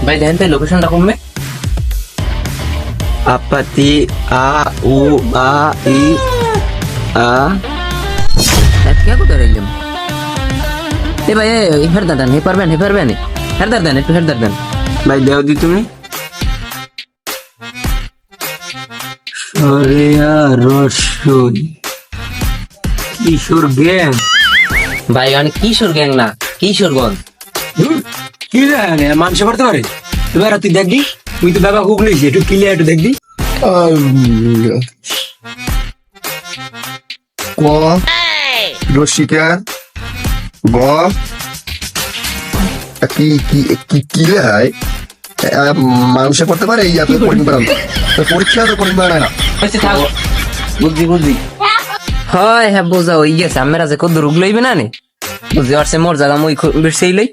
ভাই দেখেন তো লোকেশনটা কমবে। আপাতি আ উ আ ই আ কে কোথায় রইলাম? এ ভাই হেরদার দেন, হে পারবেন হেরদার দেন, একটু হেরদার দেন। ভাই দেও দি তুমি সরিয়া রসুন কিশোর গ্যাং ভাই মানে কিশোর গ্যাং না, কিশোরগঞ্জ। কি জানে মানুষ করতে পারে। এবার তুই দেখবি, তুই তো বাবা গুগলিস একটু ক্লিয়ার একটু দেখবি। ক রসিকা গ কি কি কি কি লেখায় মানুষে করতে পারে এই আপনি পরীক্ষা তো করিন পারে না। হচ্ছে থাক, বুঝছি হয় হ্যাঁ বোঝা হয়ে গেছে। আমরা যে কত রোগ লইবে না নে বুঝতে পারছে, মোর জায়গা মই বেশি লই।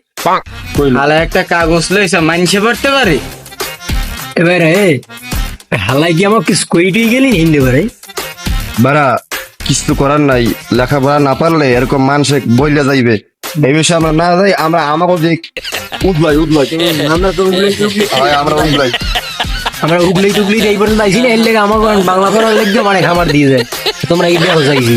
হালা একটা কাগজ লইছে মানুষে পড়তে পারে। এবারে হালাই কি আমার কিছু কইটি গেলি হিন্দি পারে বারা কিছু করার নাই, লেখাপড়া না পারলে এরকম মানুষে বইলে যাইবে। এই বিষয়ে আমরা না যাই, আমরা আমাকে যে উদলাই আমরা তো আমরা উদলাই আমরা উগলি টুগলি এই পর্যন্ত আইসি না, এর লেগে আমার বাংলা পড়ার লেগে মানে খাবার দিয়ে যায়। তোমরা এই দেখো চাইছি